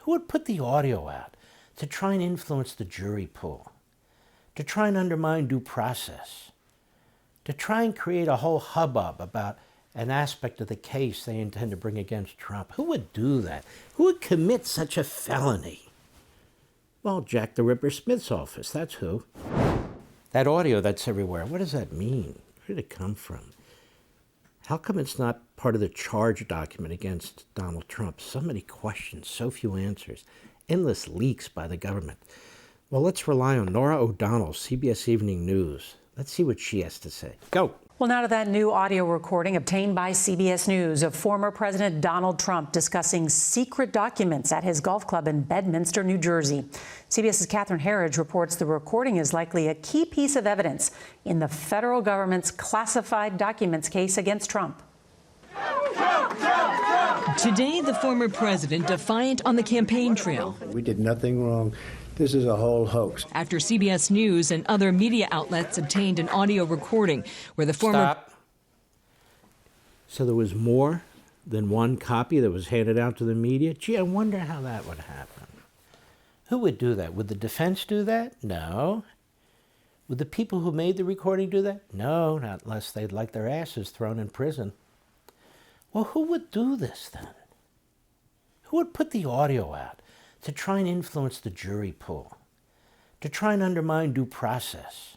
Who would put the audio out to try and influence the jury pool, to try and undermine due process, to try and create a whole hubbub about an aspect of the case they intend to bring against Trump? Who would do that? Who would commit such a felony? Well, Jack the Ripper Smith's office, that's who. That audio that's everywhere, what does that mean? Where did it come from? How come it's not part of the charge document against Donald Trump? So many questions, so few answers, endless leaks by the government. Well, let's rely on Norah O'Donnell, CBS Evening News. Let's see what she has to say. Go. Well, now to that new audio recording obtained by CBS News of former President Donald Trump discussing secret documents at his golf club in Bedminster, New Jersey. CBS's Catherine Herridge reports the recording is likely a key piece of evidence in the federal government's classified documents case against Trump. Today, the former president defiant on the campaign trail. We did nothing wrong. This is a whole hoax. After CBS News and other media outlets obtained an audio recording where the former... Stop. So there was more than one copy that was handed out to the media? Gee, I wonder how that would happen. Who would do that? Would the defense do that? No. Would the people who made the recording do that? No, not unless they'd like their asses thrown in prison. Well, who would do this then? Who would put the audio out to try and influence the jury pool, to try and undermine due process,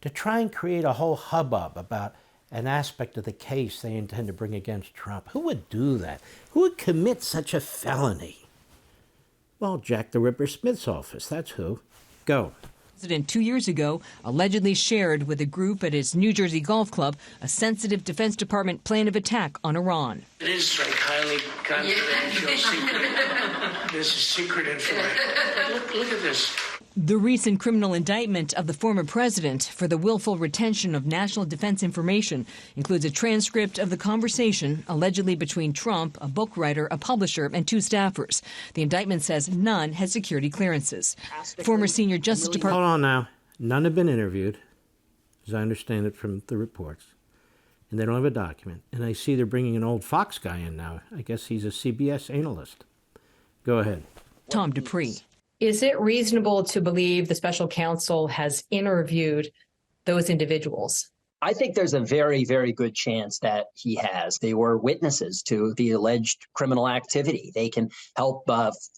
to try and create a whole hubbub about an aspect of the case they intend to bring against Trump? Who would do that? Who would commit such a felony? Well, Jack the Ripper Smith's office, that's who. Go. President 2 years ago allegedly shared with a group at his New Jersey golf club a sensitive Defense Department plan of attack on Iran. It is like highly confidential, secret. This is secret information. Look at this. The recent criminal indictment of the former president for the willful retention of national defense information includes a transcript of the conversation allegedly between Trump, a book writer, a publisher, and 2 staffers. The indictment says none had security clearances. Former senior Justice Department... Hold on now. None have been interviewed, as I understand it from the reports. And they don't have a document. And I see they're bringing an old Fox guy in now. I guess he's a CBS analyst. Go ahead. Tom Dupree. Is it reasonable to believe the special counsel has interviewed those individuals? I think there's a very, very good chance that he has. They were witnesses to the alleged criminal activity. They can help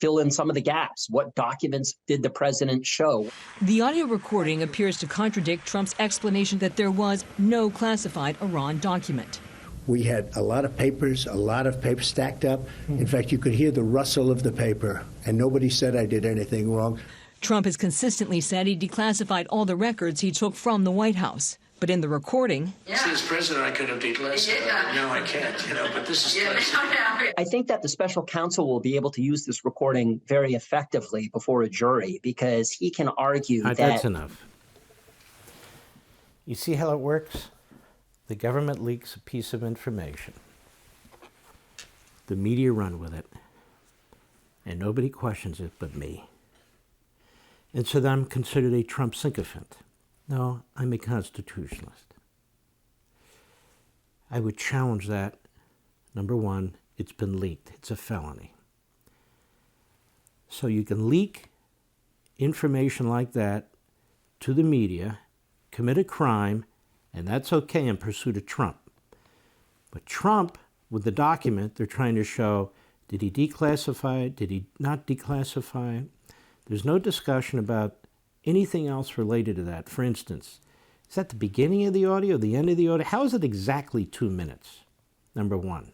fill in some of the gaps. What documents did the president show? The audio recording appears to contradict Trump's explanation that there was no classified Iran document. We had a lot of papers stacked up. In fact, you could hear the rustle of the paper, and nobody said I did anything wrong. Trump has consistently said he declassified all the records he took from the White House. But in the recording... See, as president, I could have declassified. No, I can't, but this is classified. I think that the special counsel will be able to use this recording very effectively before a jury because he can argue that... That's enough. You see how it works? The government leaks a piece of information. The media run with it. And nobody questions it but me. And so then I'm considered a Trump sycophant. No, I'm a constitutionalist. I would challenge that. Number one, it's been leaked. It's a felony. So you can leak information like that to the media, commit a crime, and that's okay in pursuit of Trump. But Trump, with the document, they're trying to show, did he declassify it? Did he not declassify it? There's no discussion about anything else related to that. For instance, is that the beginning of the audio, the end of the audio? How is it exactly 2 minutes? Number one.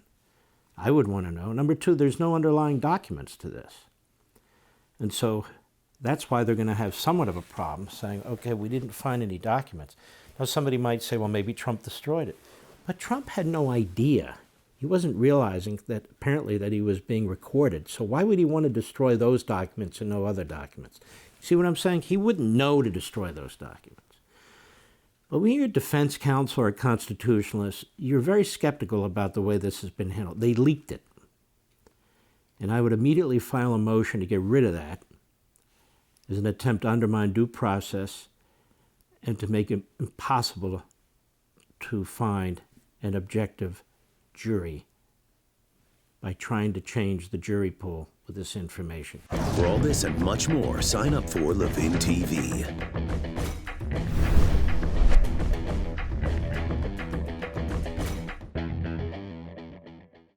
I would want to know. Number two, there's no underlying documents to this. And so that's why they're going to have somewhat of a problem saying, okay, we didn't find any documents. Now somebody might say, well, maybe Trump destroyed it. But Trump had no idea. He wasn't realizing that apparently that he was being recorded. So why would he want to destroy those documents and no other documents? See what I'm saying? He wouldn't know to destroy those documents. But when you're a defense counsel or a constitutionalist, you're very skeptical about the way this has been handled. They leaked it. And I would immediately file a motion to get rid of that as an attempt to undermine due process and to make it impossible to find an objective jury by trying to change the jury pool with this information. For all this and much more, sign up for Levin TV.